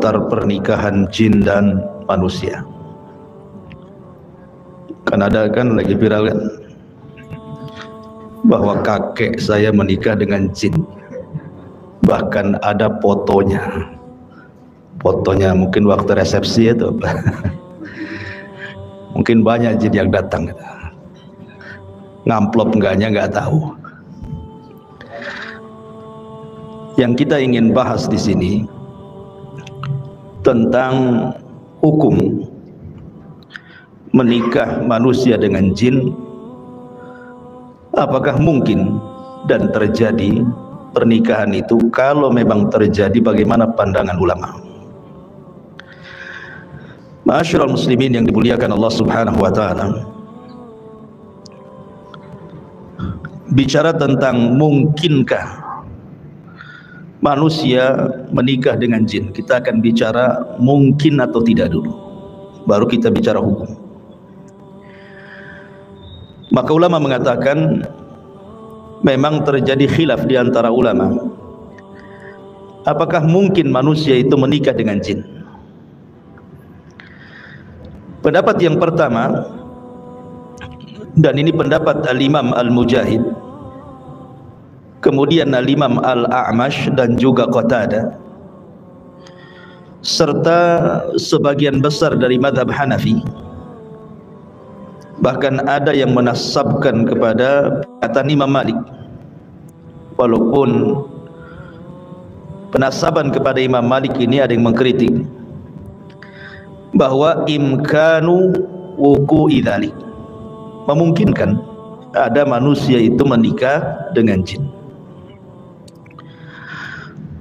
seputar pernikahan jin dan manusia. Kan ada kan lagi viral kan, bahwa kakek saya menikah dengan jin. Bahkan ada fotonya. Fotonya mungkin waktu resepsi itu. Mungkin banyak jin yang datang. Ngamplop enggaknya enggak tahu. Yang kita ingin bahas di sini tentang hukum menikah manusia dengan jin. Apakah mungkin dan terjadi pernikahan itu? Kalau memang terjadi, bagaimana pandangan ulama? Ma'asyiral muslimin yang dimuliakan Allah Subhanahu wa taala. Bicara tentang mungkinkah manusia menikah dengan jin, kita akan bicara mungkin atau tidak dulu, baru kita bicara hukum. Maka ulama mengatakan memang terjadi khilaf di antara ulama, apakah mungkin manusia itu menikah dengan jin. Pendapat yang pertama, dan ini pendapat Al-Imam Al-Mujahid, kemudian Al-Imam Al-A'mash dan juga Qatadah, serta sebagian besar dari mazhab Hanafi. Bahkan ada yang menasabkan kepada perkataan Imam Malik, walaupun penasaban kepada Imam Malik ini ada yang mengkritik, bahwa imkanu wuku'i dzalik, memungkinkan ada manusia itu menikah dengan jin.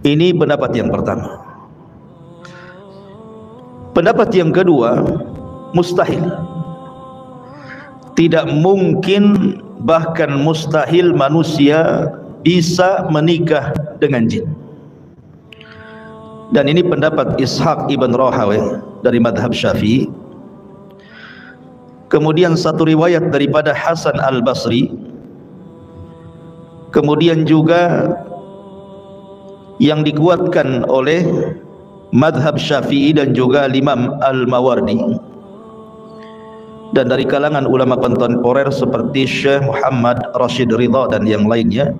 Ini pendapat yang pertama. Pendapat yang kedua, mustahil. Tidak mungkin, bahkan mustahil manusia bisa menikah dengan jin. Dan ini pendapat Ishaq ibn Rahawayh dari madhab Syafi'i. Kemudian satu riwayat daripada Hasan al-Basri. Kemudian juga yang dikuatkan oleh madhab Syafi'i dan juga Imam Al-Mawardi. Dan dari kalangan ulama kontemporer seperti Syekh Muhammad Rashid Ridha dan yang lainnya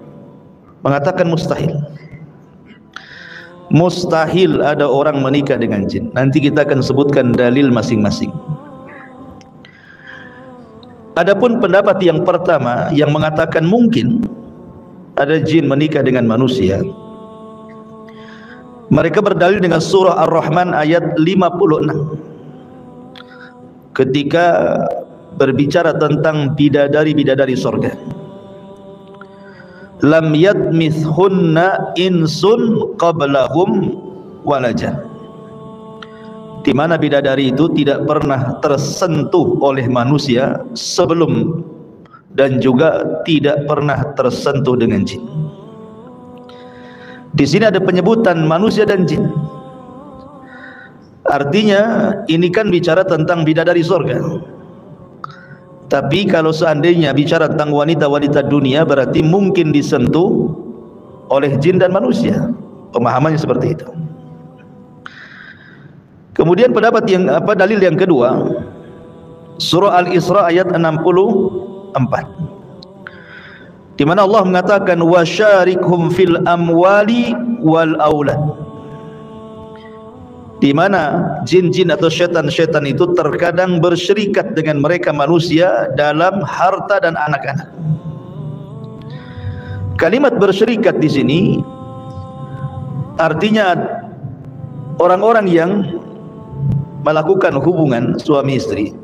mengatakan mustahil. Mustahil ada orang menikah dengan jin. Nanti kita akan sebutkan dalil masing-masing. Adapun pendapat yang pertama yang mengatakan mungkin ada jin menikah dengan manusia, mereka berdalil dengan surah Ar-Rahman ayat 56. Ketika berbicara tentang bidadari-bidadari surga, lam yatmithunna insun qablahum walajan, di mana bidadari itu tidak pernah tersentuh oleh manusia sebelum dan juga tidak pernah tersentuh dengan jin. Di sini ada penyebutan manusia dan jin. Artinya ini kan bicara tentang bidadari surga. Tapi kalau seandainya bicara tentang wanita-wanita dunia, berarti mungkin disentuh oleh jin dan manusia. Pemahamannya seperti itu. Kemudian pendapat yang dalil yang kedua, surah Al-Isra ayat 64, di mana Allah mengatakan wasyarikhum fil amwali wal aulad, di mana jin-jin atau syaitan-syaitan itu terkadang bersyirikat dengan mereka manusia dalam harta dan anak-anak. Kalimat bersyirikat di sini artinya orang-orang yang melakukan hubungan suami istri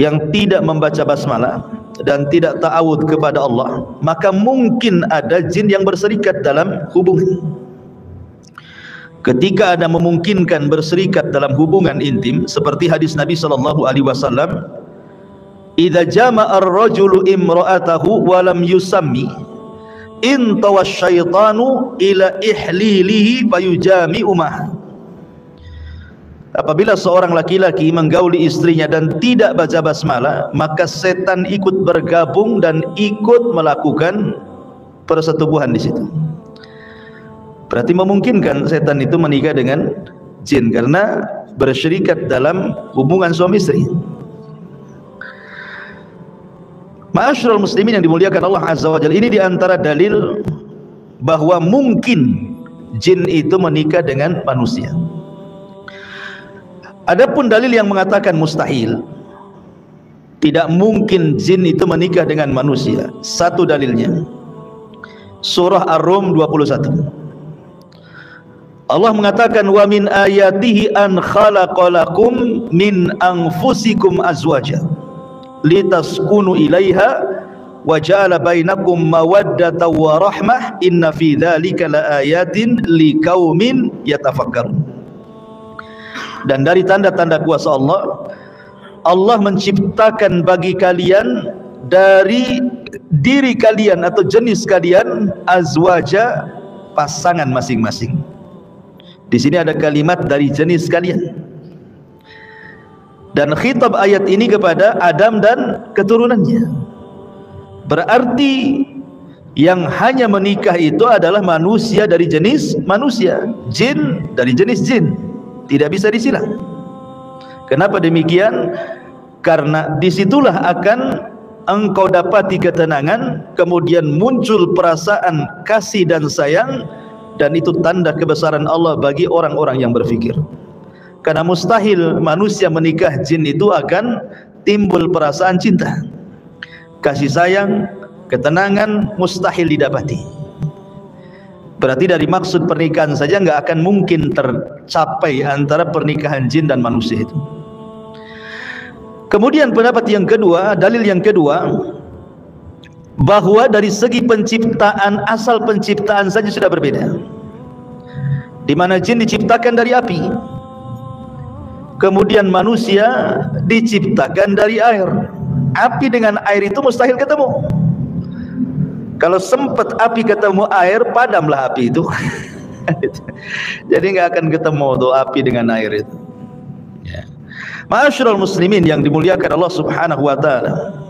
yang tidak membaca basmalah dan tidak ta'awudz kepada Allah, maka mungkin ada jin yang berserikat dalam hubungan. Ketika ada memungkinkan berserikat dalam hubungan intim, seperti hadis Nabi SAW, idza jama'a ar-rajulu imra'atahu wa lam yusammi intawa syaitanu ila ihlilihi fayujami'u mah. Apabila seorang laki-laki menggauli istrinya dan tidak baca basmalah, maka setan ikut bergabung dan ikut melakukan persetubuhan di situ. Berarti memungkinkan setan itu menikah dengan jin karena bersyirikat dalam hubungan suami istri. Ma'asyiral muslimin yang dimuliakan Allah Azza wa Jalla, ini diantara dalil bahwa mungkin jin itu menikah dengan manusia. Adapun dalil yang mengatakan mustahil, tidak mungkin jin itu menikah dengan manusia, satu dalilnya surah Ar-Rum 21. Allah mengatakan, wa min ayatihi an khalaqalakum min anfusikum azwaja litaskunu ilaiha wa ja'ala bainakum mawaddatan wa rahmah inna fi dzalika laayatin liqaumin yatafakkarun. Dan dari tanda-tanda kuasa Allah, Allah menciptakan bagi kalian dari diri kalian atau jenis kalian azwaja, pasangan masing-masing. Di sini ada kalimat dari jenis kalian. Dan khitab ayat ini kepada Adam dan keturunannya. Berarti yang hanya menikah itu adalah manusia dari jenis manusia, jin dari jenis jin. Tidak bisa disilang. Kenapa demikian? Karena disitulah akan engkau dapati ketenangan, kemudian muncul perasaan kasih dan sayang, dan itu tanda kebesaran Allah bagi orang-orang yang berfikir. Karena mustahil manusia menikah jin itu akan timbul perasaan cinta, kasih sayang, ketenangan, mustahil didapati. Berarti dari maksud pernikahan saja nggak akan mungkin tercapai antara pernikahan jin dan manusia itu. Kemudian pendapat yang kedua, dalil yang kedua, bahwa dari segi penciptaan, asal penciptaan saja sudah berbeda. Di mana jin diciptakan dari api, kemudian manusia diciptakan dari air. Api dengan air itu mustahil ketemu. Kalau sempat api ketemu air, padamlah api itu. Jadi nggak akan ketemu tuh api dengan air itu. Ya. Ma'asyiral muslimin yang dimuliakan Allah Subhanahu wa taala.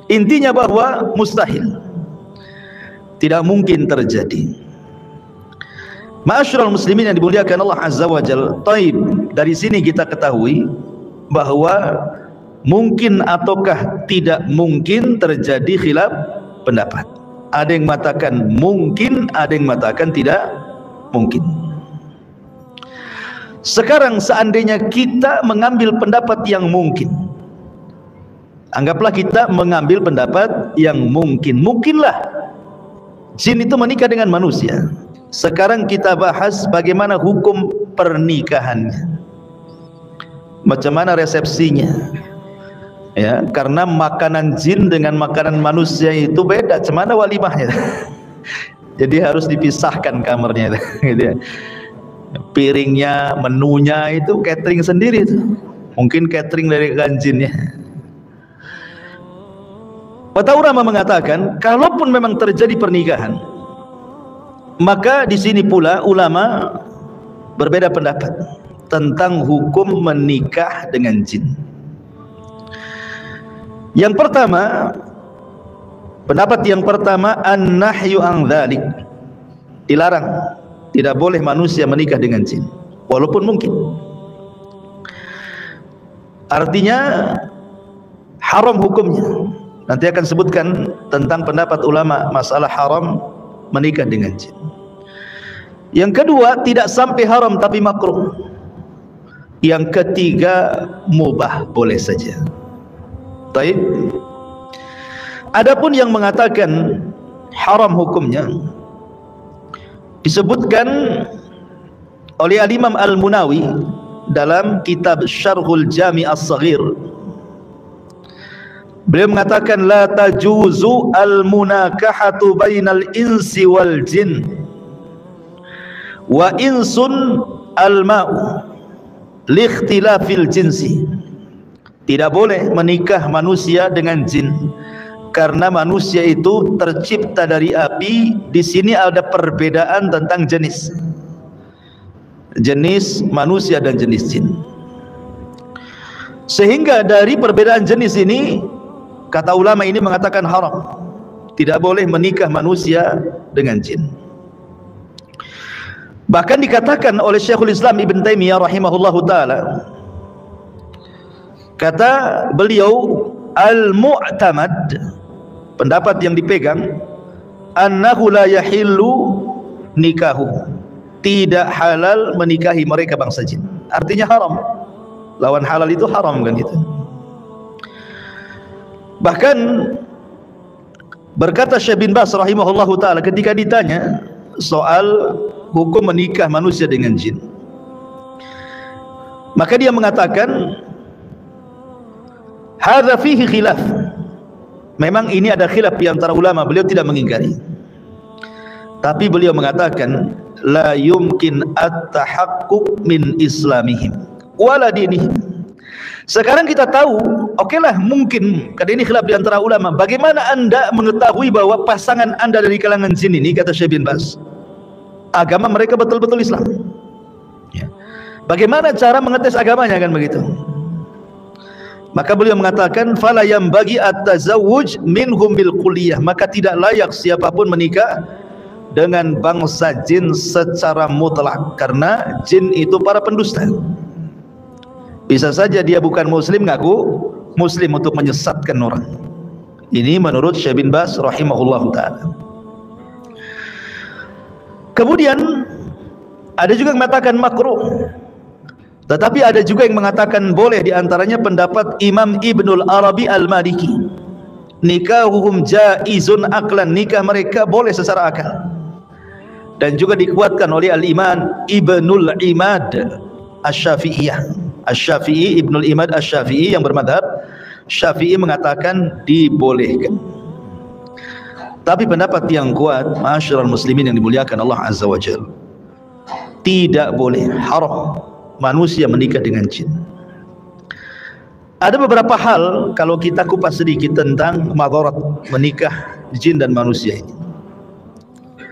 Intinya bahwa mustahil, tidak mungkin terjadi. Ma'asyiral muslimin yang dimuliakan Allah Azza wa Jalla. Taib, dari sini kita ketahui bahwa mungkin ataukah tidak mungkin terjadi khilaf pendapat. Ada yang mengatakan mungkin, ada yang mengatakan tidak mungkin. Sekarang seandainya kita mengambil pendapat yang mungkin, anggaplah kita mengambil pendapat yang mungkin, mungkinlah jin itu menikah dengan manusia. Sekarang kita bahas bagaimana hukum pernikahannya, macam mana resepsinya. Ya, karena makanan jin dengan makanan manusia itu beda. Cemana walimahnya? Jadi harus dipisahkan kamarnya, gitu ya. Piringnya, menunya itu catering sendiri itu. Mungkin catering dari jinnya. Para ulama mengatakan, kalaupun memang terjadi pernikahan, maka di sini pula ulama berbeda pendapat tentang hukum menikah dengan jin. Yang pertama, pendapat yang pertama, an-nahyu an dzalik, dilarang, tidak boleh manusia menikah dengan jin walaupun mungkin. Artinya haram hukumnya. Nanti akan sebutkan tentang pendapat ulama masalah haram menikah dengan jin. Yang kedua, tidak sampai haram tapi makruh. Yang ketiga, mubah, boleh saja. Baik. Adapun yang mengatakan haram hukumnya disebutkan oleh Al-Imam Al-Munawi dalam kitab Syarhul Jami' As-Saghir. Beliau mengatakan la tajuzu al-munakahatu bainal insi wal jin wa insun al-ma'u li ikhtilafil jinsi. Tidak boleh menikah manusia dengan jin karena manusia itu tercipta dari api. Di sini ada perbedaan tentang jenis manusia dan jenis jin. Sehingga dari perbedaan jenis ini, kata ulama ini mengatakan haram. Tidak boleh menikah manusia dengan jin. Bahkan dikatakan oleh Syekhul Islam Ibn Taimiyah rahimahullahu taala, kata beliau, al-mu'tamad, pendapat yang dipegang, annahu la yahillu nikahu, tidak halal menikahi mereka bangsa jin. Artinya haram. Lawan halal itu haram kan gitu. Bahkan berkata Syekh bin Baz rahimahullahu taala ketika ditanya soal hukum menikah manusia dengan jin, maka dia mengatakan, hadza fihi khilaf. Memang ini ada khilaf di antara ulama, beliau tidak mengingkari. Tapi beliau mengatakan, la yumkin at-tahaqquq min islamihim wala dinihim. Sekarang kita tahu, okelah mungkin, karena ini khilaf di antara ulama, bagaimana Anda mengetahui bahwa pasangan Anda dari kalangan jin ini, kata Syekh bin Baz, agama mereka betul-betul Islam. Ya. Bagaimana cara mengetes agamanya, kan begitu. Maka beliau mengatakan, fala yambagi at-tazawwuj minhum bil kulliyah, maka tidak layak siapapun menikah dengan bangsa jin secara mutlak, karena jin itu para pendusta. Bisa saja dia bukan muslim, ngaku muslim untuk menyesatkan orang. Ini menurut Syekh bin Baz rahimahullahu taala. Kemudian ada juga yang mengatakan makruh, tetapi ada juga yang mengatakan boleh. Di antaranya pendapat Imam Ibnul Arabi Al-Maliki, nikahuhum jaizun aqlan, nikah mereka boleh secara akal. Dan juga dikuatkan oleh Al-Imam Ibnul Imad Asy-Syafi'iyah, Asy-Syafi'i, Ibnul Imad Asy-Syafi'i yang bermadhab Syafi'i mengatakan dibolehkan. Tapi pendapat yang kuat, ma'asyiral muslimin yang dimuliakan Allah Azza wa Jalla, tidak boleh, haram manusia menikah dengan jin. Ada beberapa hal kalau kita kupas sedikit tentang madarat menikah jin dan manusia ini.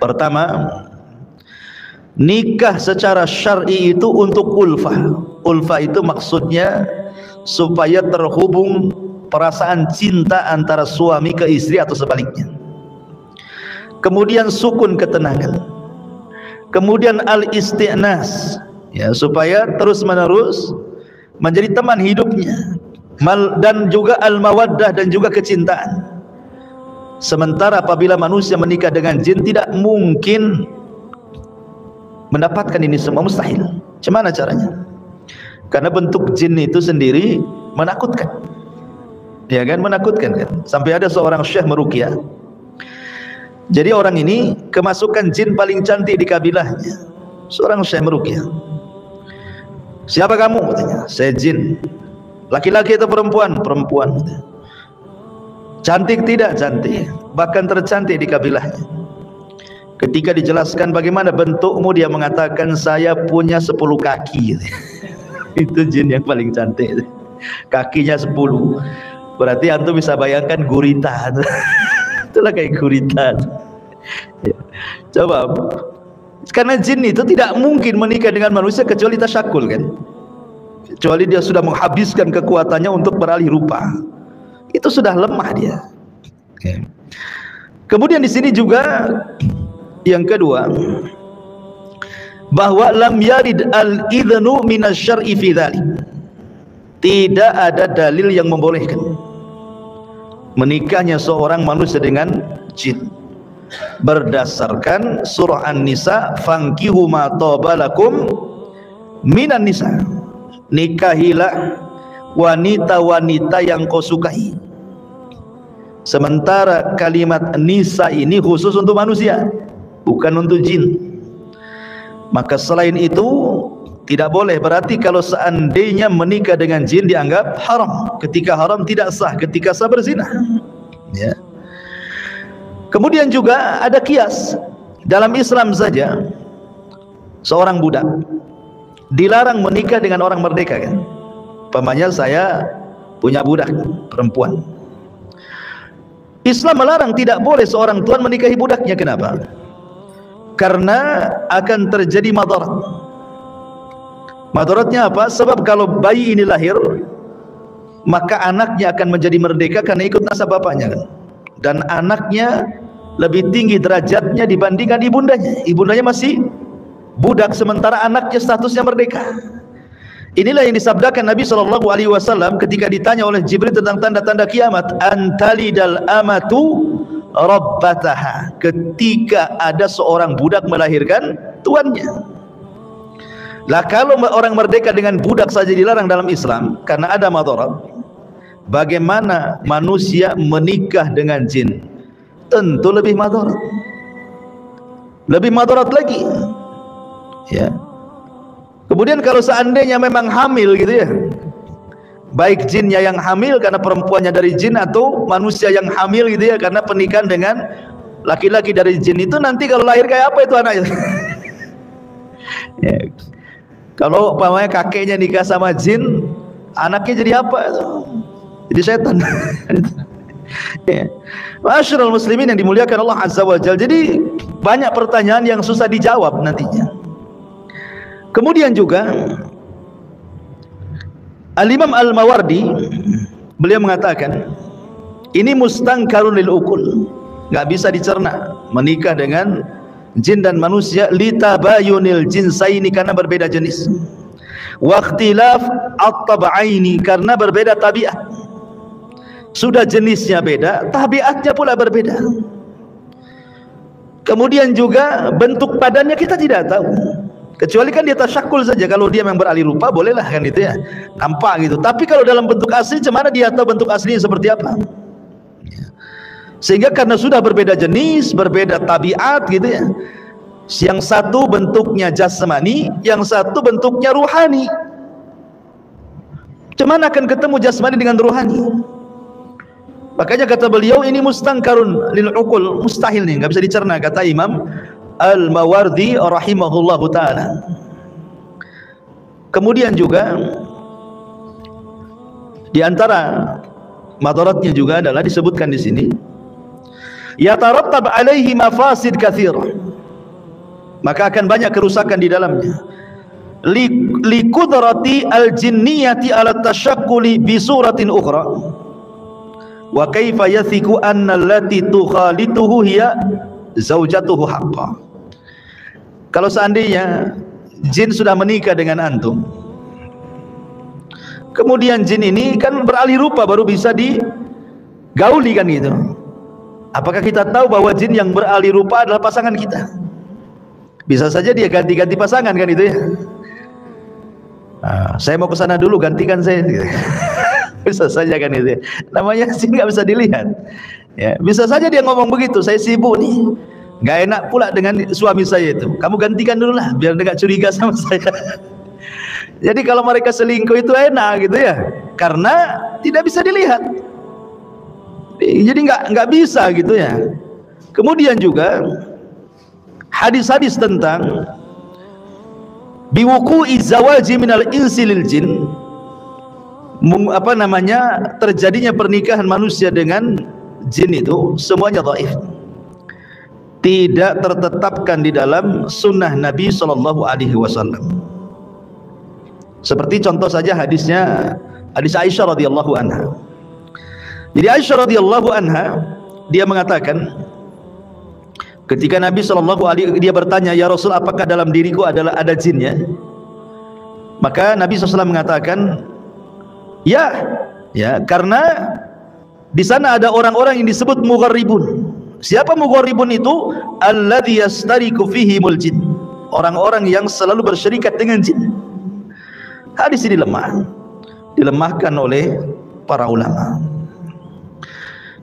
Pertama, nikah secara syar'i itu untuk ulfah. Ulfah itu maksudnya supaya terhubung perasaan cinta antara suami ke istri atau sebaliknya. Kemudian sukun, ketenangan. Kemudian al-isti'nas, ya, supaya terus-menerus menjadi teman hidupnya. Dan juga al-mawaddah, dan juga kecintaan. Sementara apabila manusia menikah dengan jin, tidak mungkin mendapatkan ini semua, mustahil. Gimana caranya? Karena bentuk jin itu sendiri menakutkan, ya kan, menakutkan kan. Sampai ada seorang syekh meruqyah. Jadi orang ini kemasukan jin paling cantik di kabilahnya. Seorang syekh meruqyah. Siapa kamu? Katanya. Saya jin. Laki-laki atau perempuan? Perempuan. Cantik tidak? Cantik. Bahkan tercantik di kabilahnya. Ketika dijelaskan bagaimana bentukmu, dia mengatakan, saya punya 10 kaki. Itu jin yang paling cantik. Kakinya 10. Berarti antum bisa bayangkan gurita. Itulah kayak gurita. Ya. Coba, karena jin itu tidak mungkin menikah dengan manusia kecuali tasyakul, kan? Kecuali dia sudah menghabiskan kekuatannya untuk beralih rupa. Itu sudah lemah dia. Okay. Kemudian di sini juga yang kedua, bahwa lam yarid al-idhnu minasyar'i fi dzalik. Tidak ada dalil yang membolehkan menikahnya seorang manusia dengan jin berdasarkan surah An-Nisa, fankihu ma taba lakum minan nisa, nikahilah wanita-wanita yang kau sukai. Sementara kalimat nisa ini khusus untuk manusia, bukan untuk jin. Maka selain itu tidak boleh. Berarti kalau seandainya menikah dengan jin dianggap haram. Ketika haram tidak sah, ketika sah berzina, ya. Kemudian juga ada kias. Dalam Islam saja seorang budak dilarang menikah dengan orang merdeka, kan? Umpamanya saya punya budak perempuan, Islam melarang, tidak boleh seorang tuan menikahi budaknya. Kenapa? Karena akan terjadi madarat. Madaratnya apa? Sebab kalau bayi ini lahir, maka anaknya akan menjadi merdeka karena ikut nasab bapaknya, kan? Dan anaknya lebih tinggi derajatnya dibandingkan ibundanya. Ibundanya masih budak sementara anaknya statusnya merdeka. Inilah yang disabdakan Nabi SAW ketika ditanya oleh Jibril tentang tanda-tanda kiamat, antalidal amatu rabbataha, ketika ada seorang budak melahirkan tuannya. Lah kalau orang merdeka dengan budak saja dilarang dalam Islam karena ada madarat, bagaimana manusia menikah dengan jin? Tentu lebih madarat, lebih madarat lagi, ya. Kemudian kalau seandainya memang hamil gitu ya, baik jinnya yang hamil karena perempuannya dari jin, atau manusia yang hamil gitu ya karena pernikahan dengan laki-laki dari jin, itu nanti kalau lahir kayak apa itu anaknya? Ya. Kalau umpamanya kakeknya nikah sama jin, anaknya jadi apa? Jadi setan. Ya. Ma'asyiral muslimin yang dimuliakan Allah Azza wa Jalla. Jadi banyak pertanyaan yang susah dijawab nantinya. Kemudian juga Al-Imam Al-Mawardi beliau mengatakan ini mustangkarun lil ukul, enggak bisa dicerna menikah dengan jin dan manusia, litabayunil jinsaini, karena berbeda jenis, wa ikhtilaf at-tab'aini, karena berbeda tabiat. Sudah jenisnya beda, tabiatnya pula berbeda. Kemudian juga bentuk badannya kita tidak tahu, kecuali kan dia tasyakul saja. Kalau dia memang beralih rupa bolehlah kan itu ya, nampak gitu. Tapi kalau dalam bentuk asli, cemana dia tahu bentuk aslinya seperti apa? Sehingga karena sudah berbeda jenis, berbeda tabiat gitu ya, yang satu bentuknya jasmani, yang satu bentuknya ruhani. Cemana akan ketemu jasmani dengan ruhani? Makanya kata beliau ini mustangkarun lil uqul, mustahil nih, nggak bisa dicerna, kata Imam Al-Mawardi rahimahullahu taala. Kemudian juga di antara madaratnya juga adalah disebutkan di sini, yatarattab alaihi mafasid katsirah, maka akan banyak kerusakan di dalamnya. Li qudrati al-jinniyati ala tashakkuli bi suratin ukhra, wa kaifa yathiqu anna allati tukhalituhu hiya zaujatuhu haqqan. Kalau seandainya jin sudah menikah dengan antum, kemudian jin ini kan beralih rupa baru bisa digauli kan gitu, apakah kita tahu bahwa jin yang beralih rupa adalah pasangan kita? Bisa saja dia ganti-ganti pasangan kan itu ya. Saya mau ke sana dulu, gantikan saya gitu. Bisa saja kan itu ya. Namanya jin nggak bisa dilihat ya. Bisa saja dia ngomong begitu, saya sibuk nih, nggak enak pula dengan suami saya itu, kamu gantikan dulu lah biar nggak curiga sama saya. Jadi kalau mereka selingkuh itu enak gitu ya, karena tidak bisa dilihat, jadi nggak bisa gitu ya. Kemudian juga hadis-hadis tentang biwuqu'i zawaji minal insi lil jin, terjadinya pernikahan manusia dengan jin, itu semuanya dhaif, tidak tertetapkan di dalam sunnah Nabi SAW. Seperti contoh saja hadisnya, hadis Aisyah radhiyallahu anha. Jadi Aisyah radhiyallahu anha dia mengatakan, ketika Nabi SAW dia bertanya, ya Rasul, apakah dalam diriku ada jinnya? Maka Nabi SAW mengatakan, ya, karena di sana ada orang-orang yang disebut mugharribun. Siapa mugharribun itu? Alladzi yastariku fihimul jin, orang-orang yang selalu bersyirikat dengan jin. Hadis ini dilemahkan oleh para ulama.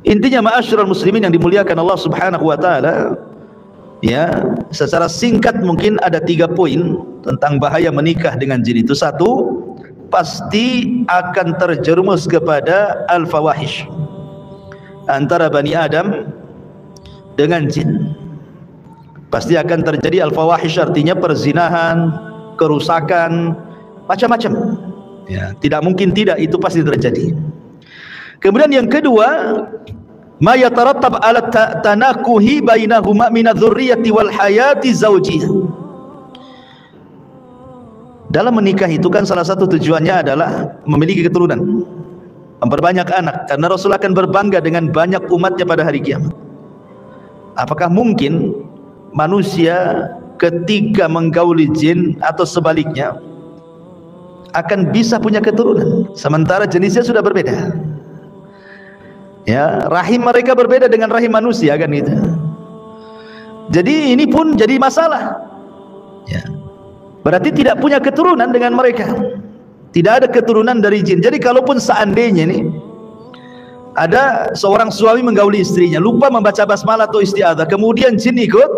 Intinya ma'asyiral muslimin yang dimuliakan Allah Subhanahu wa taala, ya, secara singkat mungkin ada 3 poin tentang bahaya menikah dengan jin itu. 1, pasti akan terjerumus kepada al-fawahish antara Bani Adam dengan jin. Pasti akan terjadi al-fawahish, artinya perzinahan, kerusakan, macam-macam ya, tidak mungkin tidak, itu pasti terjadi. Kemudian yang kedua, ma yatarattab ala tanakuhi bainahuma min adz-dzurriyyati wal hayati zaujiyah. Dalam menikah itu kan salah satu tujuannya adalah memiliki keturunan, memperbanyak anak, karena Rasul akan berbangga dengan banyak umatnya pada hari kiamat. Apakah mungkin manusia ketika menggauli jin atau sebaliknya akan bisa punya keturunan, sementara jenisnya sudah berbeda. Ya, rahim mereka berbeda dengan rahim manusia kan itu. Jadi ini pun jadi masalah. Ya. Berarti tidak punya keturunan dengan mereka. Tidak ada keturunan dari jin. Jadi kalaupun seandainya nih ada seorang suami menggauli istrinya, lupa membaca basmalah atau isti'adzah, kemudian jin ikut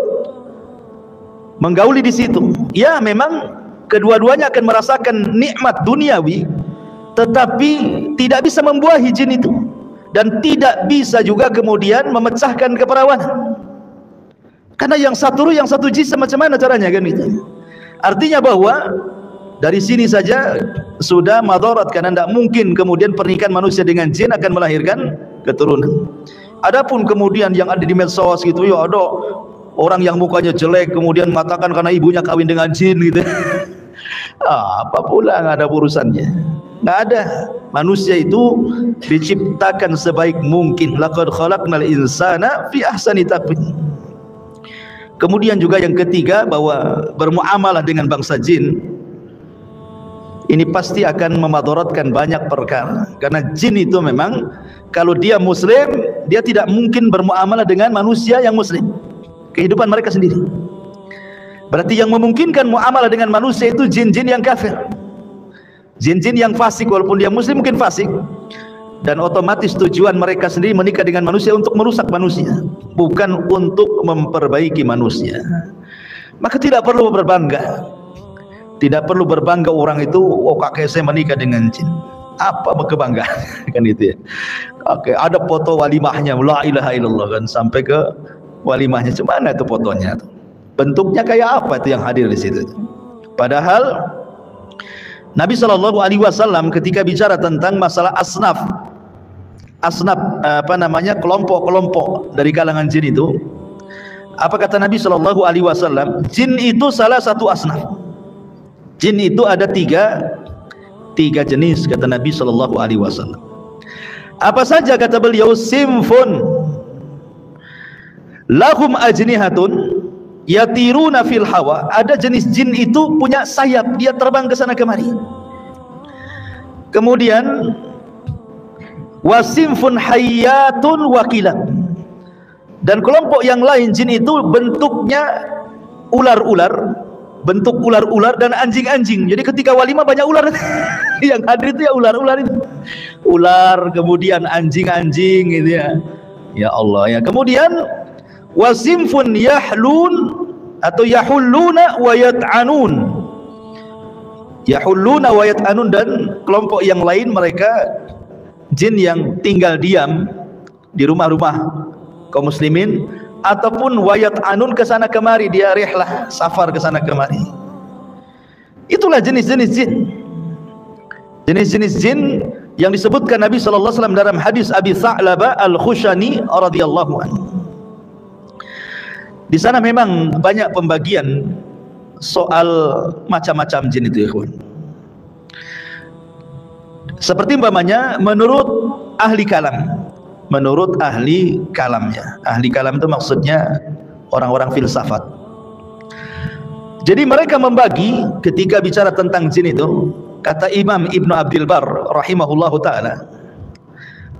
menggauli di situ. Ya, memang kedua-duanya akan merasakan nikmat duniawi, tetapi tidak bisa membuahi jin itu, dan tidak bisa juga kemudian memecahkan keperawanan. Karena yang satu ruh, yang satu jism, macam mana caranya kan itu? Artinya bahwa dari sini saja sudah madarat, karena tidak mungkin kemudian pernikahan manusia dengan jin akan melahirkan keturunan. Adapun kemudian yang ada di medsos gitu, ya ada orang yang mukanya jelek kemudian mengatakan karena ibunya kawin dengan jin gitu. Apa pula, nggak ada urusannya. Nggak ada. Manusia itu diciptakan sebaik mungkin. Laqad khalaqnal insana fi ahsani taqwim. Kemudian juga yang ketiga, bahwa bermuamalah dengan bangsa jin ini pasti akan memadaratkan banyak perkara. Karena jin itu memang kalau dia muslim, dia tidak mungkin bermuamalah dengan manusia yang muslim. Kehidupan mereka sendiri. Berarti yang memungkinkan muamalah dengan manusia itu jin-jin yang kafir, jin-jin yang fasik. Walaupun dia muslim mungkin fasik, dan otomatis tujuan mereka sendiri menikah dengan manusia untuk merusak manusia, bukan untuk memperbaiki manusia. Maka tidak perlu berbangga. Tidak perlu berbangga orang itu, oh kakek saya menikah dengan jin. Apa kebanggaan kan itu ya. Oke, ada foto walimahnya, la ilaha illallah kan, sampai ke walimahnya. Cuma itu fotonya tuh. Bentuknya kayak apa itu yang hadir di situ? Padahal Nabi SAW ketika bicara tentang masalah asnaf, kelompok-kelompok dari kalangan jin itu, apa kata Nabi SAW? Jin itu salah satu asnaf. Jin itu ada tiga jenis, kata Nabi SAW. Apa saja kata beliau? Simfun lahum ajnihatun yatiruna fil hawa. Ada jenis jin itu punya sayap, dia terbang ke sana kemari. Kemudian wasimfun hayyatun wakilat. Dan kelompok yang lain jin itu bentuknya ular-ular, bentuk ular-ular dan anjing-anjing. Jadi ketika walimah banyak ular. Yang hadir itu ya ular-ular itu. Ular, kemudian anjing-anjing gitu ya. Ya Allah ya. Kemudian wasimfun yahlun atau yahulluna wa yat'anun. Yahulluna wa yat'anun, dan kelompok yang lain mereka jin yang tinggal diam di rumah-rumah kaum muslimin, ataupun wayat anun ke sana kemari, dia rihlah, safar ke sana kemari. Itulah jenis-jenis jin. Jenis-jenis jin yang disebutkan Nabi SAW dalam hadis Abi Tha'labah Al-Khushani radhiyallahu anhu. Di sana memang banyak pembagian soal macam-macam jin itu, ikhwan. Seperti umpamanya menurut ahli kalam. Menurut ahli kalamnya. Ahli kalam itu maksudnya orang-orang filsafat. Jadi mereka membagi ketika bicara tentang jin itu, kata Imam Ibn Abdul Bar rahimahullahu ta'ala,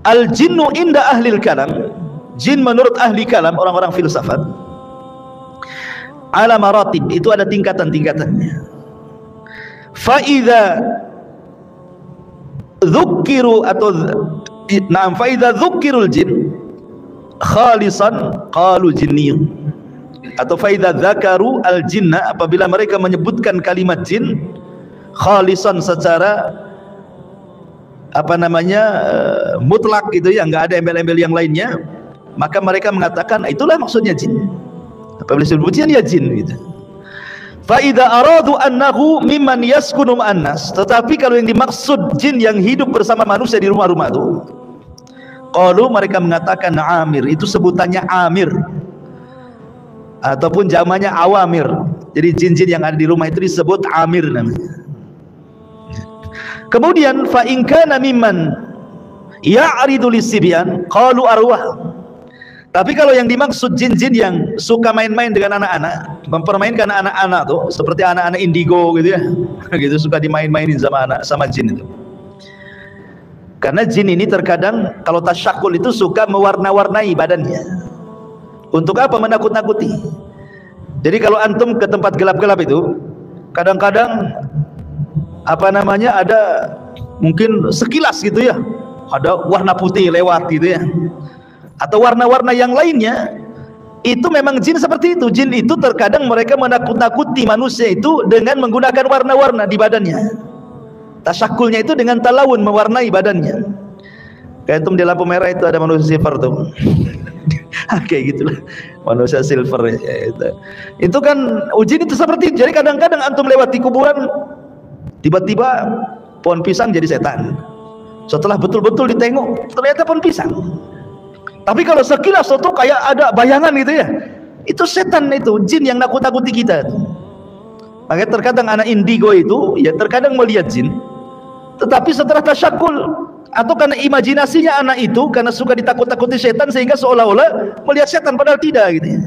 al-jinnu inda ahli kalam, jin menurut ahli kalam, orang-orang filsafat, ala maratib, itu ada tingkatan-tingkatannya. Fa'idha dzukkiru atau na'am fa'idha dzukkirul jin khalisan qalu jinniyun, atau fa'idha dzakaru al jinna, apabila mereka menyebutkan kalimat jin khalisan secara mutlak gitu ya, enggak ada embel-embel yang lainnya, maka mereka mengatakan itulah maksudnya jin. Apabila disebut jin ya jin gitu. Fa idza aradu annahu mimman yaskunu ma'annas, tetapi kalau yang dimaksud jin yang hidup bersama manusia di rumah-rumah itu, qalu, mereka mengatakan amir, itu sebutannya amir ataupun jamannya awamir. Jadi jin-jin yang ada di rumah itu disebut amir namanya. Kemudian fa in kana mimman ya'ridu lisibyan qalu arwah, Tapi kalau yang dimaksud jin-jin yang suka main-main dengan anak-anak, mempermainkan anak-anak tuh, seperti anak-anak indigo gitu ya, gitu suka dimain-mainin sama jin itu. Karena jin ini terkadang kalau tasyakul itu suka mewarna-warnai badannya. Untuk apa? Menakut-nakuti. Jadi kalau antum ke tempat gelap-gelap itu, kadang-kadang apa namanya, ada mungkin sekilas gitu ya, ada warna putih lewat gitu ya, atau warna-warna yang lainnya, itu memang jin seperti itu. Jin itu terkadang mereka menakut-nakuti manusia itu dengan menggunakan warna-warna di badannya. Tasyakulnya itu dengan talawun, mewarnai badannya. Kayak di lampu merah itu ada manusia silver tuh. Kayak gitulah manusia silver ya, itu kan jin itu seperti itu. Jadi kadang-kadang antum lewat di kuburan, tiba-tiba pohon pisang jadi setan. Setelah betul-betul ditengok, ternyata pohon pisang. Tapi kalau sekilas itu kayak ada bayangan gitu ya, itu setan, itu jin yang nakut-nakuti kita. Makanya terkadang anak indigo itu ya terkadang melihat jin, tetapi setelah tasyakul atau karena imajinasinya anak itu, karena suka ditakut-takuti setan sehingga seolah-olah melihat setan padahal tidak gitu ya.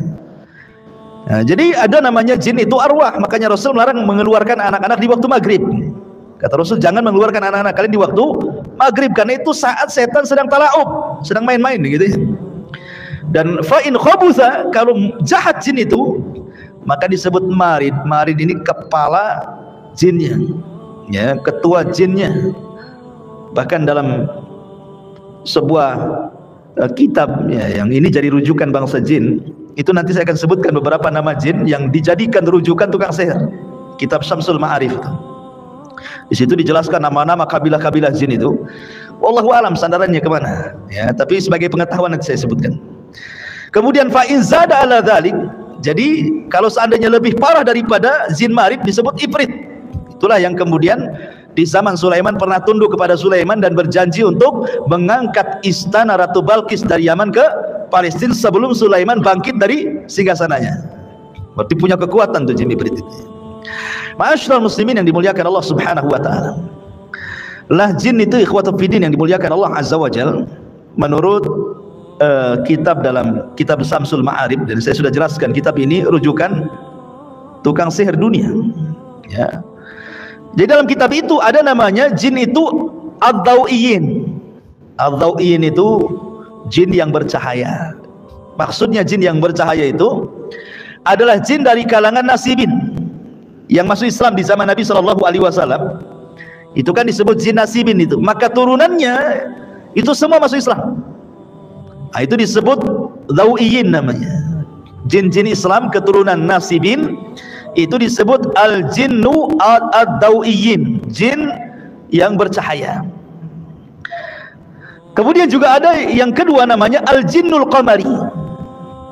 Nah, jadi ada namanya jin itu arwah. Makanya Rasul melarang mengeluarkan anak-anak di waktu maghrib. Kata Rasul, jangan mengeluarkan anak-anak kalian di waktu maghrib, karena itu saat setan sedang tala'ub, sedang main-main gitu ya. Dan fa'in khabutha, kalau jahat jin itu, maka disebut marid. Marid ini kepala jinnya ya, ketua jinnya. Bahkan dalam sebuah kitab ya, yang ini jadi rujukan bangsa jin, itu nanti saya akan sebutkan beberapa nama jin yang dijadikan rujukan tukang sihir. Kitab Syamsul Ma'arif itu. Di situ dijelaskan nama-nama kabilah-kabilah jin itu. Wallahu alam sandarannya kemana ya, tapi sebagai pengetahuan nanti saya sebutkan. Kemudian fa in zada ala dzalik, jadi kalau seandainya lebih parah daripada jin marid disebut ifrit. Itulah yang kemudian di zaman Sulaiman pernah tunduk kepada Sulaiman dan berjanji untuk mengangkat istana Ratu Balqis dari Yaman ke Palestina sebelum Sulaiman bangkit dari singgasananya. Berarti punya kekuatan tuh jin ifrit itu. Ma'asyiral muslimin yang dimuliakan Allah Subhanahu wa taala. Lah jin itu ikhwatu fiddin yang dimuliakan Allah Azza wa Jalla, menurut kitab dalam kitab Syamsul Ma'arif, dan saya sudah jelaskan kitab ini rujukan tukang sihir dunia ya. Jadi dalam kitab itu ada namanya jin itu ad-dawiyin. Ad-dawiyin itu jin yang bercahaya. Maksudnya jin yang bercahaya itu adalah jin dari kalangan nasibin yang masuk Islam di zaman Nabi SAW. Itu kan disebut jin nasibin itu. Maka turunannya itu semua masuk Islam. Nah, itu disebut dawiyin namanya. Jin-jin Islam keturunan nasibin itu disebut al-jinnu ad-dawiyin, jin yang bercahaya. Kemudian juga ada yang kedua namanya al-jinnul qamari.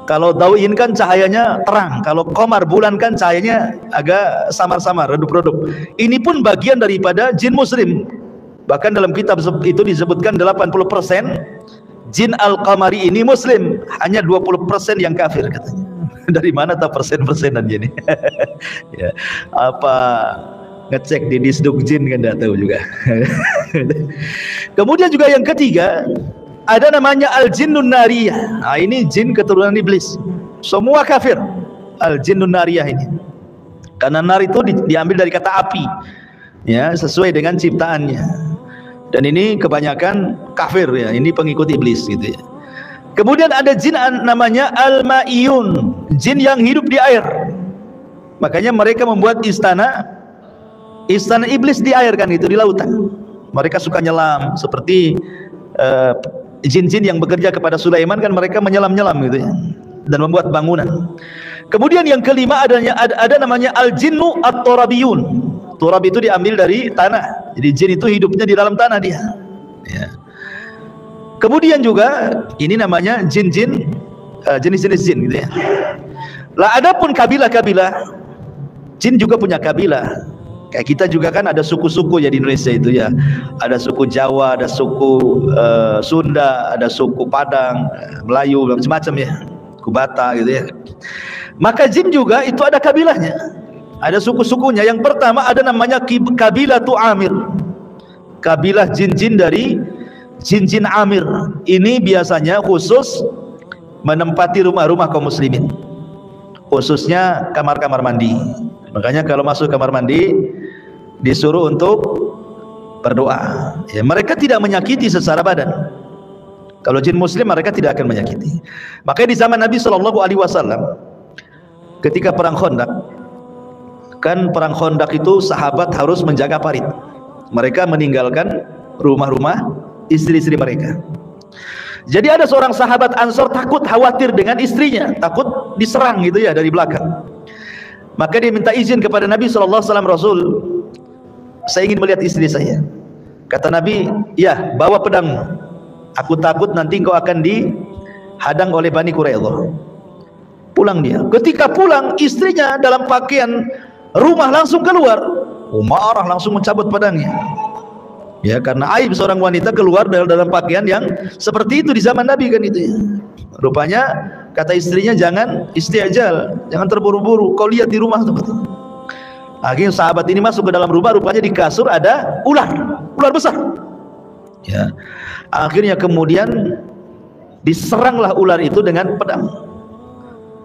Kalau dawiyin kan cahayanya terang, kalau qamar bulan kan cahayanya agak samar-samar, redup-redup. Ini pun bagian daripada jin muslim. Bahkan dalam kitab itu disebutkan 80% jin al-qamari ini muslim, hanya 20% yang kafir katanya. Dari mana tak persen-persenan ini? Ya, apa ngecek di disduk jin kan tidak tahu juga. Kemudian juga yang ketiga ada namanya al-jinnun nariyah. Nah, ini jin keturunan iblis. Semua kafir al-jinnun nariyah ini. Karena nar itu diambil dari kata api. Ya, sesuai dengan ciptaannya. Dan ini kebanyakan kafir ya, ini pengikut iblis gitu ya. Kemudian ada jin namanya al-ma'iyun, jin yang hidup di air. Makanya mereka membuat istana iblis di air kan, itu di lautan. Mereka suka nyelam seperti jin-jin yang bekerja kepada Sulaiman kan, mereka menyelam-nyelam gitu ya, dan membuat bangunan. Kemudian yang kelima ada namanya al-jinnu at-turabiyun. Turab itu diambil dari tanah. Jadi jin itu hidupnya di dalam tanah dia. Ya. Kemudian juga ini namanya jin-jin, jenis-jenis jin gitu ya. Lah adapun kabilah-kabilah, jin juga punya kabilah. Kayak kita juga kan ada suku-suku ya di Indonesia itu ya. Ada suku Jawa, ada suku Sunda, ada suku Padang, Melayu, macam-macam ya. Suku Batak gitu ya. Maka jin juga itu ada kabilahnya. Ada suku-sukunya. Yang pertama ada namanya kabilah Amir. Kabilah jin-jin dari jin-jin Amir. Ini biasanya khusus menempati rumah-rumah kaum muslimin, khususnya kamar-kamar mandi. Makanya kalau masuk kamar mandi disuruh untuk berdoa. Ya, mereka tidak menyakiti secara badan. Kalau jin muslim mereka tidak akan menyakiti. Makanya di zaman Nabi SAW ketika perang Khandaq, kan perang Khandaq itu sahabat harus menjaga parit. Mereka meninggalkan rumah-rumah istri-istri mereka. Jadi ada seorang sahabat Ansor takut, khawatir dengan istrinya, takut diserang gitu ya dari belakang. Maka dia minta izin kepada Nabi SAW, Rasul, saya ingin melihat istri saya. Kata Nabi, ya bawa pedangmu. Aku takut nanti engkau akan dihadang oleh Bani Quraidah. Pulang dia. Ketika pulang, istrinya dalam pakaian rumah langsung keluar. Marah, langsung mencabut pedangnya. Ya, karena aib seorang wanita keluar dalam pakaian yang seperti itu di zaman Nabi kan itu ya. Rupanya kata istrinya, jangan istiajal, jangan terburu-buru. Kau lihat di rumah seperti itu. Akhirnya sahabat ini masuk ke dalam rumah, rupanya di kasur ada ular besar. Ya. Akhirnya kemudian diseranglah ular itu dengan pedang,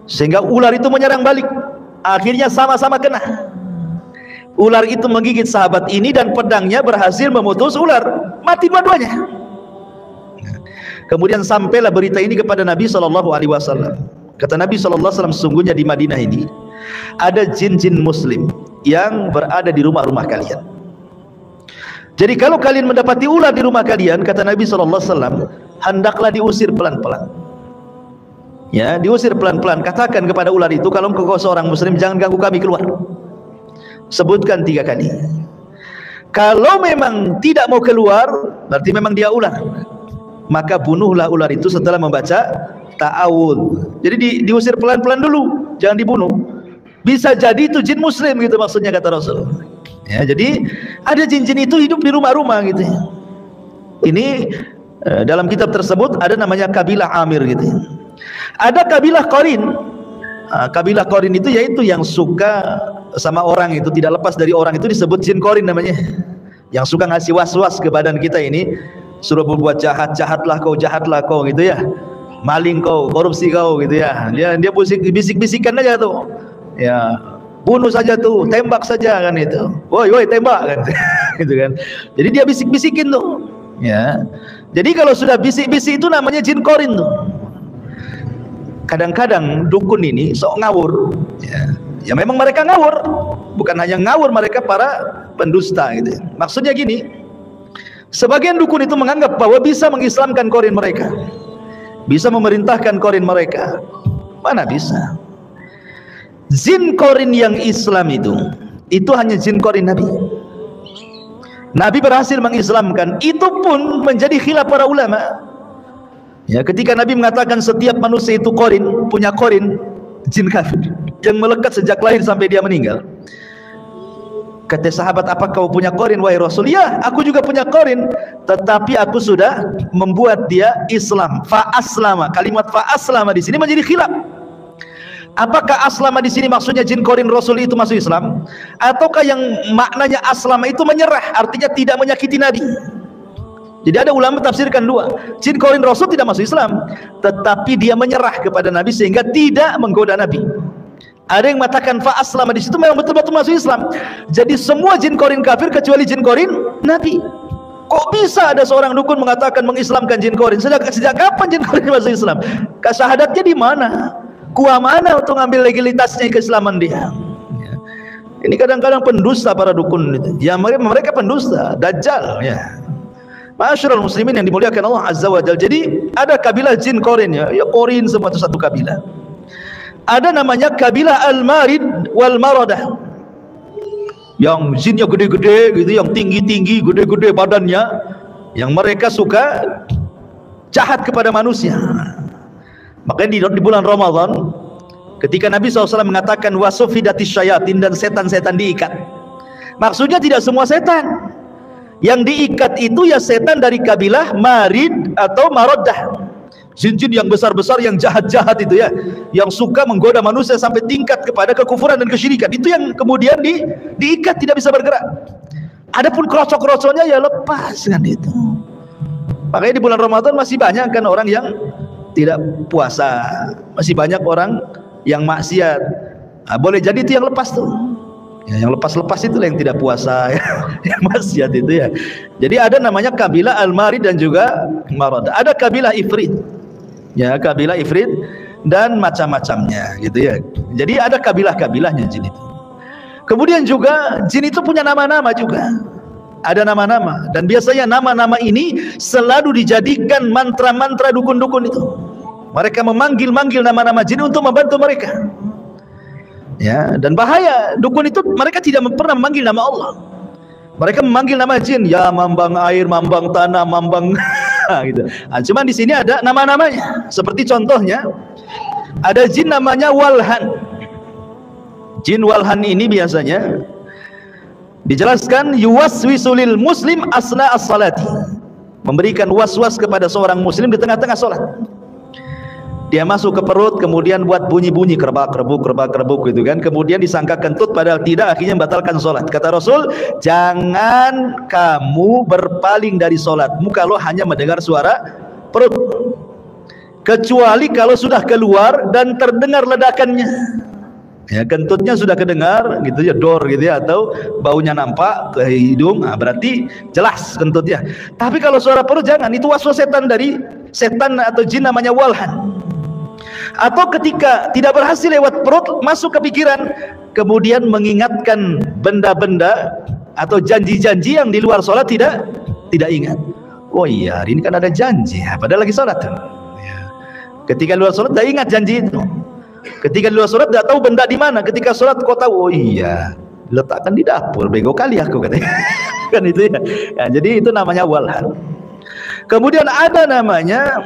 sehingga ular itu menyerang balik. Akhirnya sama-sama kena. Ular itu menggigit sahabat ini dan pedangnya berhasil memutus ular, mati dua-duanya. Kemudian sampailah berita ini kepada Nabi SAW. Kata Nabi SAW, sesungguhnya di Madinah ini ada jin-jin muslim yang berada di rumah-rumah kalian. Jadi kalau kalian mendapati ular di rumah kalian, kata Nabi SAW, hendaklah diusir pelan-pelan. Ya, diusir pelan-pelan. Katakan kepada ular itu, kalau engkau seorang muslim, jangan ganggu kami, keluar. Sebutkan 3 kali. Kalau memang tidak mau keluar, berarti memang dia ular. Maka bunuhlah ular itu setelah membaca ta'awudz. Jadi diusir pelan-pelan dulu, jangan dibunuh. Bisa jadi itu jin muslim gitu maksudnya, kata Rasul. Ya, jadi ada jin-jin itu hidup di rumah-rumah gitu ya. Ini dalam kitab tersebut ada namanya kabilah Amir gitu ya. Ada kabilah Qarin. Kabilah Qarin itu yaitu yang suka sama orang, itu tidak lepas dari orang, itu disebut jin Qarin namanya. Yang suka ngasih was-was ke badan kita ini, suruh berbuat jahat, jahatlah kau gitu ya. Maling kau, korupsi kau gitu ya. Dia bisik-bisikan aja tuh. Ya, bunuh saja tuh, tembak saja kan itu. Woi tembak kan. Gitu kan. Jadi dia bisik-bisikin tuh. Ya. Jadi kalau sudah bisik-bisik itu namanya jin Qarin tuh. Kadang-kadang dukun ini sok ngawur. Ya memang mereka ngawur. Bukan hanya ngawur, mereka para pendusta gitu. Maksudnya gini, sebagian dukun itu menganggap bahwa bisa mengislamkan Qarin mereka. Bisa memerintahkan Qarin mereka. Mana bisa? Jin Qarin yang Islam itu hanya jin Qarin Nabi. Nabi berhasil mengislamkan, itu pun menjadi khilaf para ulama. Ya, ketika Nabi mengatakan setiap manusia itu Qarin, punya Qarin, jin kafir yang melekat sejak lahir sampai dia meninggal. Kata sahabat, apa kau punya Qarin wahai Rasul? Ya, aku juga punya Qarin, tetapi aku sudah membuat dia Islam. Fa aslama. Kalimat fa aslama di sini menjadi khilaf. Apakah aslama di sini maksudnya jin Qarin Rasul itu masuk Islam, ataukah yang maknanya aslama itu menyerah, artinya tidak menyakiti Nabi? Jadi ada ulama tafsirkan dua. Jin Qarin Rasul tidak masuk Islam, tetapi dia menyerah kepada Nabi sehingga tidak menggoda Nabi. Ada yang mengatakan fa aslama di situ memang betul-betul masuk Islam. Jadi semua jin Qarin kafir kecuali jin Qarin Nabi. Kok bisa ada seorang dukun mengatakan mengislamkan jin Qarin? Sejak kapan jin Qarin masuk Islam? Syahadatnya di mana? Kuah mana untuk ngambil legalitasnya keislaman dia? Ya. Ini kadang-kadang pendusta para dukun itu. Ya mereka pendusta, dajjal ya. Ma'asyiral muslimin yang dimuliakan Allah Azza wa Jalla. Jadi ada kabilah jin Qarin ya. Ya Qarin semua itu satu kabilah. Ada namanya kabilah Al-Marid wal Maradah. Yang jinnya gede-gede gitu, yang tinggi-tinggi, gede-gede badannya, yang mereka suka jahat kepada manusia. Makanya di bulan Ramadan, ketika Nabi SAW mengatakan wasufidatis syayatin, dan setan-setan diikat, maksudnya tidak semua setan. Yang diikat itu ya setan dari kabilah Marid atau Maradah, jin-jin yang besar-besar, yang jahat-jahat itu ya, yang suka menggoda manusia sampai tingkat kepada kekufuran dan kesyirikan. Itu yang kemudian diikat, tidak bisa bergerak. Adapun kerocok-kerocoknya ya lepas kan itu. Makanya di bulan Ramadan masih banyak kan orang yang tidak puasa. Masih banyak orang yang maksiat. Boleh jadi itu yang lepas tuh. Ya, yang lepas-lepas itu yang tidak puasa, ya. Yang maksiat itu ya. Jadi ada namanya kabilah al-marid dan juga marad. Ada kabilah ifrit. Ya, kabilah ifrit dan macam-macamnya gitu ya. Jadi ada kabilah-kabilahnya jin itu. Kemudian juga jin itu punya nama-nama juga. Ada nama-nama, dan biasanya nama-nama ini selalu dijadikan mantra-mantra dukun-dukun itu. Mereka memanggil-manggil nama-nama jin untuk membantu mereka. Ya, dan bahaya dukun itu, mereka tidak pernah memanggil nama Allah. Mereka memanggil nama jin, ya mambang air, mambang tanah, mambang gitu. Cuman di sini ada nama-namanya. Seperti contohnya ada jin namanya Walhan. Jin Walhan ini biasanya dijelaskan yuwaswisulil muslim asna as-salati, memberikan was-was kepada seorang muslim di tengah-tengah salat. Dia masuk ke perut, kemudian buat bunyi-bunyi kerbak-kerbuk gitu kan, kemudian disangka kentut padahal tidak, akhirnya membatalkan salat. Kata Rasul, jangan kamu berpaling dari salatmu kalau hanya mendengar suara perut, kecuali kalau sudah keluar dan terdengar ledakannya. Ya, kentutnya sudah kedengar gitu ya, dor gitu ya, atau baunya nampak ke hidung, berarti jelas kentutnya. Tapi kalau suara perut jangan, itu waswas setan dari setan atau jin namanya Walhan. Atau ketika tidak berhasil lewat perut, masuk ke pikiran, kemudian mengingatkan benda-benda atau janji-janji yang di luar sholat tidak ingat. Oh iya, hari ini kan ada janji, padahal lagi sholat. Ya. Ketika luar sholat tidak ingat janji itu. Ketika di luar sholat tidak tahu benda di mana. Ketika sholat kau tahu, oh iya, letakkan di dapur, bego kali aku katanya. Kan itu ya. Ya. Jadi itu namanya Walhan. Kemudian ada namanya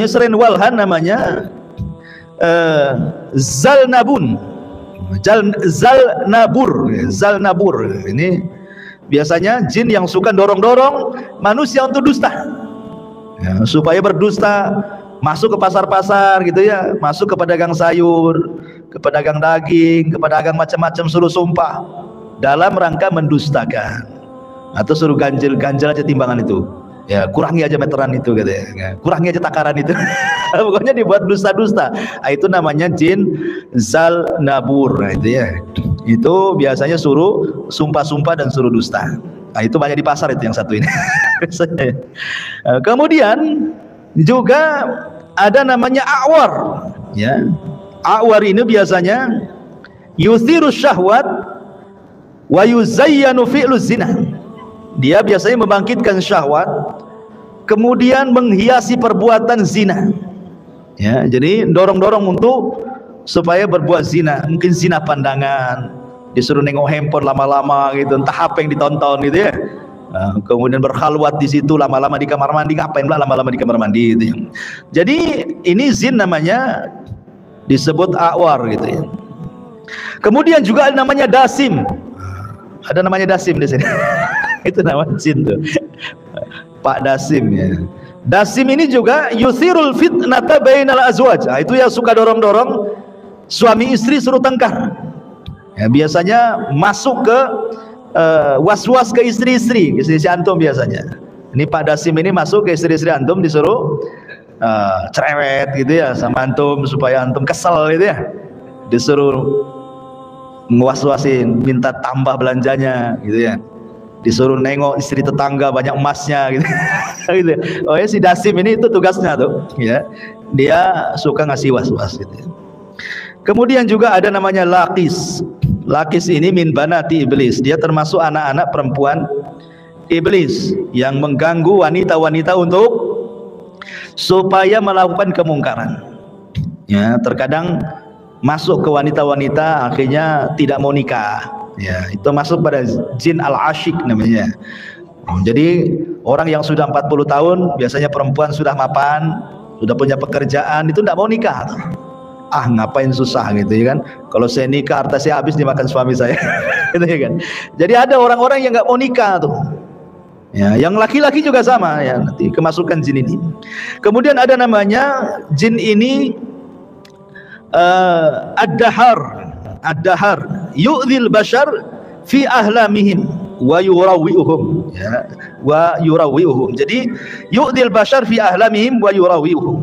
selain Walhan namanya Zalnabun. Zalnabur. Ini biasanya jin yang suka dorong-dorong manusia untuk dusta. Ya, supaya berdusta. Masuk ke pasar-pasar gitu ya, masuk ke pedagang sayur, ke pedagang daging, ke pedagang macam-macam, suruh sumpah dalam rangka mendustakan, atau suruh ganjil aja timbangan itu, ya kurangi aja meteran itu gitu ya, kurangi aja takaran itu. Pokoknya dibuat dusta-dusta. Itu namanya jin Zalnabur. Itu ya, itu biasanya suruh sumpah-sumpah dan suruh dusta. Itu banyak di pasar itu yang satu ini. Kemudian juga ada namanya A'war, ya. A'war ini biasanya yuthiru syahwat wa yuzayyanu fi'lu zina. Dia biasanya membangkitkan syahwat, kemudian menghiasi perbuatan zina. Ya, jadi dorong-dorong untuk supaya berbuat zina, mungkin zina pandangan, disuruh nengok handphone lama-lama gitu, entah apa yang ditonton gitu ya. Kemudian berkhalwat di situ lama-lama di kamar mandi, ngapain pula lama-lama di kamar mandi gitu ya. Jadi ini zin namanya, disebut A'war gitu ya. Kemudian juga ada namanya Dasim. Ada namanya Dasim di sini. Itu nama jin tuh. Pak Dasim ya. Dasim ini juga yuthirul fitnata bainal azwaj. Itu yang suka dorong-dorong suami istri suruh tengkar. Ya, biasanya masuk ke was-was ke istri-istri antum biasanya. Ini Pak Dasim ini masuk ke istri-istri antum, disuruh cerewet gitu ya sama antum supaya antum kesel gitu ya. Disuruh ngewas-wasin, minta tambah belanjanya gitu ya. Disuruh nengok istri tetangga banyak emasnya gitu. Gitu. Oh ya, si Dasim ini itu tugasnya tuh ya. Dia suka ngasih was-was gitu ya. Kemudian juga ada namanya Laqis. Laqis ini min banati iblis. Dia termasuk anak-anak perempuan iblis yang mengganggu wanita-wanita untuk supaya melakukan kemungkaran. Ya, terkadang masuk ke wanita-wanita akhirnya tidak mau nikah. Ya, itu masuk pada jin al-asyik namanya. Jadi orang yang sudah 40 tahun, biasanya perempuan sudah mapan, sudah punya pekerjaan, itu tidak mau nikah. Ngapain susah gitu ya kan, kalau saya nikah harta saya habis dimakan suami saya. Gitu ya kan. Jadi ada orang-orang yang nggak mau nikah tuh ya, yang laki-laki juga sama ya, nanti kemasukan jin ini. Kemudian ada namanya jin ini ad-dahar yu'dhil bashar fi ahlamihim. wa yurawwi'uhum, ya, wa yurawwi'uhum. Jadi yu'dil bashar fi ahlamihim wa yurawwi'uhum.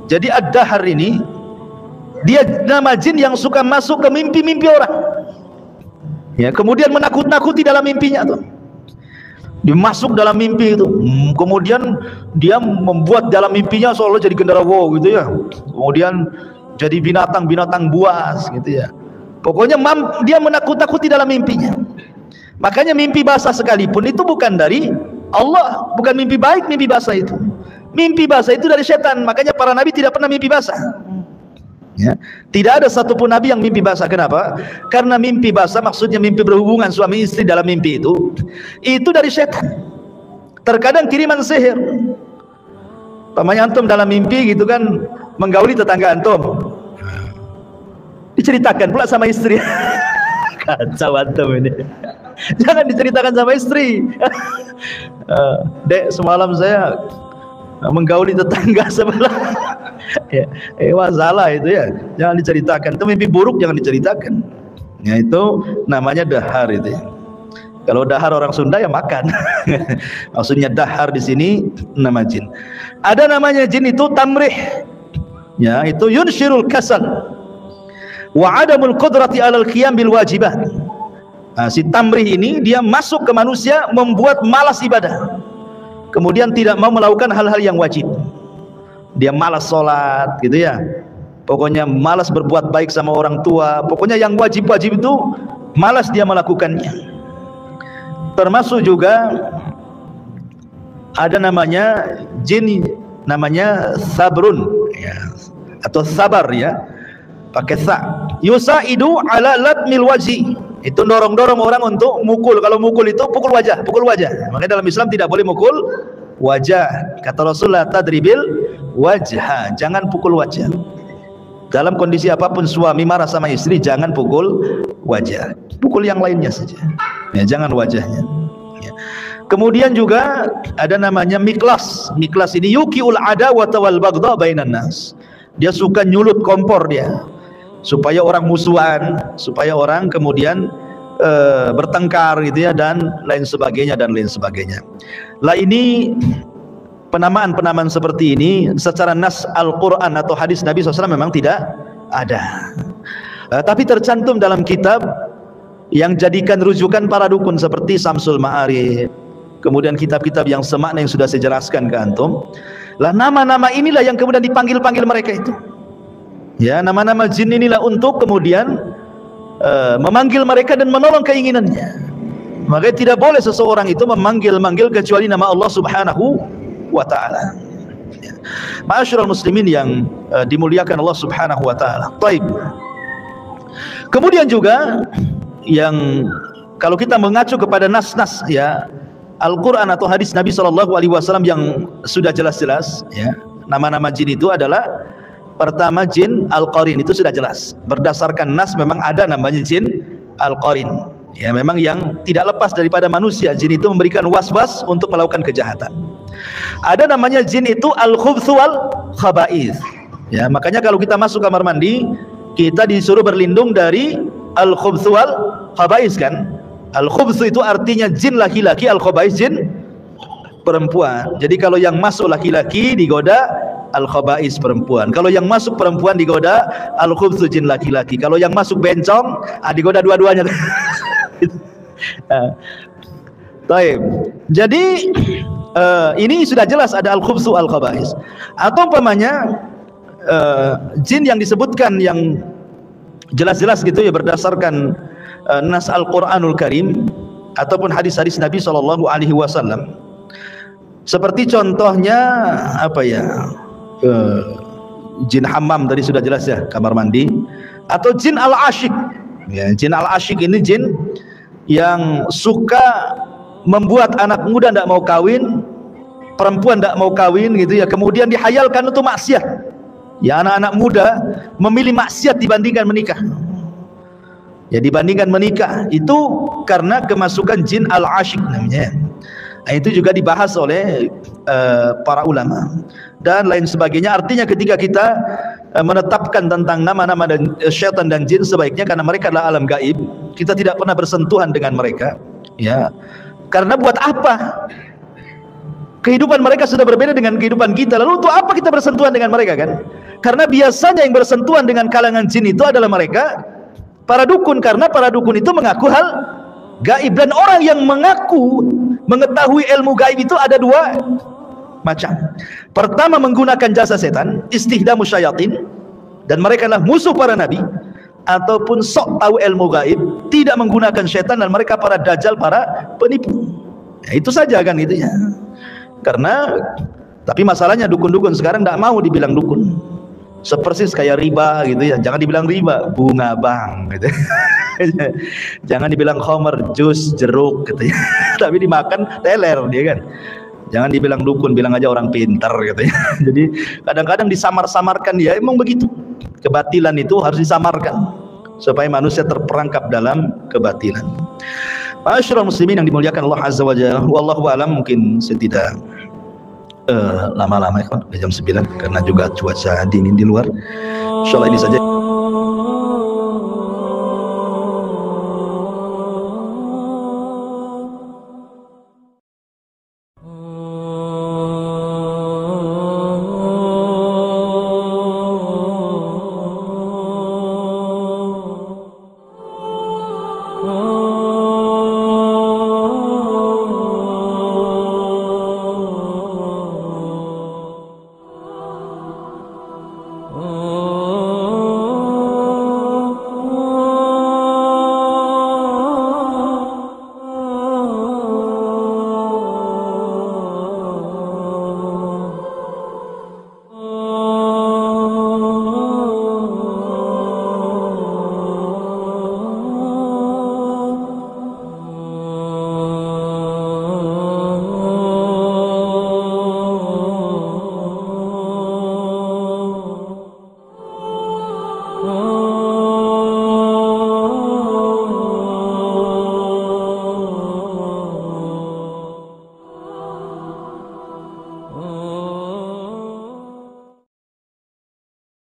Jadi ad-dahr ini dia nama jin yang suka masuk ke mimpi-mimpi orang, ya, kemudian menakut-nakuti dalam mimpinya tuh. Dia masuk dalam mimpi itu, kemudian dia membuat dalam mimpinya seolah jadi genderuwo gitu ya, kemudian jadi binatang-binatang buas gitu ya. Pokoknya dia menakut-nakuti dalam mimpinya. Makanya mimpi basah sekalipun itu bukan dari Allah, bukan mimpi baik. Mimpi basah itu dari setan. Makanya para nabi tidak pernah mimpi basah, ya. Tidak ada satupun nabi yang mimpi basah. Kenapa? Karena mimpi basah maksudnya mimpi berhubungan suami istri dalam mimpi itu dari setan. Terkadang kiriman sihir. Pamannya antum dalam mimpi gitu kan menggauli tetangga antum, diceritakan pula sama istri. Kacau antum ini. Jangan diceritakan sama istri. Dek, semalam saya menggauli tetangga sebelah. Ya, masalah itu ya. Jangan diceritakan. Itu mimpi buruk, jangan diceritakan. Ya, itu namanya dahar itu ya. Kalau dahar orang Sunda ya makan. Maksudnya dahar di sini nama jin. Ada namanya jin itu tamrih. Ya, itu yunshirul kasal wa adamul qudrati alal qiyam bil wajibat. Nah, si tamrih ini dia masuk ke manusia membuat malas ibadah, kemudian tidak mau melakukan hal-hal yang wajib. Dia malas sholat gitu ya, pokoknya malas berbuat baik sama orang tua, pokoknya yang wajib-wajib itu malas dia melakukannya. Termasuk juga ada namanya jin namanya sabrun ya, atau sabar ya, pakai sa. Yusaidu ala latmil wajhi, itu dorong-dorong orang untuk mukul. Kalau mukul itu pukul wajah. Makanya dalam Islam tidak boleh mukul wajah. Kata Rasulullah, tadribil wajha, jangan pukul wajah. Dalam kondisi apapun suami marah sama istri, jangan pukul wajah, pukul yang lainnya saja ya, jangan wajahnya ya. Kemudian juga ada namanya miklas. Miklas ini yukiul adawata wal baghdha bainan nas. Dia suka nyulut kompor dia, supaya orang musuhan, supaya orang kemudian bertengkar gitu ya, dan lain sebagainya. Lah ini penamaan-penamaan seperti ini secara nas Al-Quran atau hadis Nabi SAW memang tidak ada, tapi tercantum dalam kitab yang jadikan rujukan para dukun seperti Samsul Ma'arif, kemudian kitab-kitab yang semakna yang sudah saya jelaskan ke antum. Lah nama-nama inilah yang kemudian dipanggil-panggil mereka itu ya, nama-nama jin inilah untuk kemudian memanggil mereka dan menolong keinginannya. Maka tidak boleh seseorang itu memanggil-manggil kecuali nama Allah Subhanahu wa ta'ala. Ma'asyiral muslimin yang dimuliakan Allah Subhanahu wa ta'ala. Baik. Kemudian juga yang kalau kita mengacu kepada nas-nas ya Al-Quran atau hadis Nabi SAW yang sudah jelas-jelas ya, nama-nama jin itu adalah pertama jin Al-Qarin, itu sudah jelas berdasarkan nas, memang ada namanya jin Al-Qarin ya, memang yang tidak lepas daripada manusia. Jin itu memberikan was-was untuk melakukan kejahatan. Ada namanya jin itu Al-Khubthu wal Khaba'ith ya, makanya kalau kita masuk kamar mandi kita disuruh berlindung dari Al-Khubthu wal Khaba'ith kan. Al-Khubthu itu artinya jin laki-laki, Al-Khaba'ith jin perempuan. Jadi kalau yang masuk laki-laki digoda, Al-Khaba'ith perempuan. Kalau yang masuk perempuan digoda, Al-Khubthu jin laki-laki. Kalau yang masuk bencong, digoda dua-duanya. Baik. Jadi ini sudah jelas ada Al-Khubthu Al-Khaba'ith. Atau umpamanya jin yang disebutkan yang jelas-jelas gitu ya berdasarkan nas Al-Quranul Karim ataupun hadis-hadis Nabi SAW. Seperti contohnya apa ya, jin hammam tadi sudah jelas ya, kamar mandi. Atau jin al-asyik ya, jin al-asyik ini jin yang suka membuat anak muda tidak mau kawin, perempuan tidak mau kawin gitu ya, kemudian dihayalkan untuk maksiat ya. Anak-anak muda memilih maksiat dibandingkan menikah ya, dibandingkan menikah itu karena kemasukan jin al-asyik namanya. Nah, itu juga dibahas oleh para ulama dan lain sebagainya. Artinya ketika kita menetapkan tentang nama-nama dan syaitan dan jin, sebaiknya karena mereka adalah alam gaib, kita tidak pernah bersentuhan dengan mereka Ya, karena buat apa? Kehidupan mereka sudah berbeda dengan kehidupan kita. Lalu untuk apa kita bersentuhan dengan mereka kan? Karena biasanya yang bersentuhan dengan kalangan jin itu adalah mereka para dukun, karena para dukun itu mengaku hal gaib, dan orang yang mengaku mengetahui ilmu gaib itu ada dua macam. Pertama, menggunakan jasa setan, istihdamu syayatin, dan mereka adalah musuh para nabi, ataupun sok tahu ilmu gaib, tidak menggunakan setan, dan mereka para dajjal, para penipu. Ya, itu saja kan gitu ya. Karena tapi masalahnya dukun-dukun sekarang tidak mau dibilang dukun, sepersis kayak riba gitu ya. Jangan dibilang riba, bunga bang gitu. Jangan dibilang khamar, jus jeruk gitu ya. Tapi dimakan teler dia kan. Jangan dibilang dukun, bilang aja orang pintar gitu ya. Jadi kadang-kadang disamar-samarkan dia, emang begitu. Kebatilan itu harus disamarkan supaya manusia terperangkap dalam kebatilan. Ma'asyiral muslimin yang dimuliakan Allah Azza wa Jalla, wallahu alam. Mungkin saya tidak lama-lama ya, jam 9 karena juga cuaca dingin di luar. Insyaallah ini saja.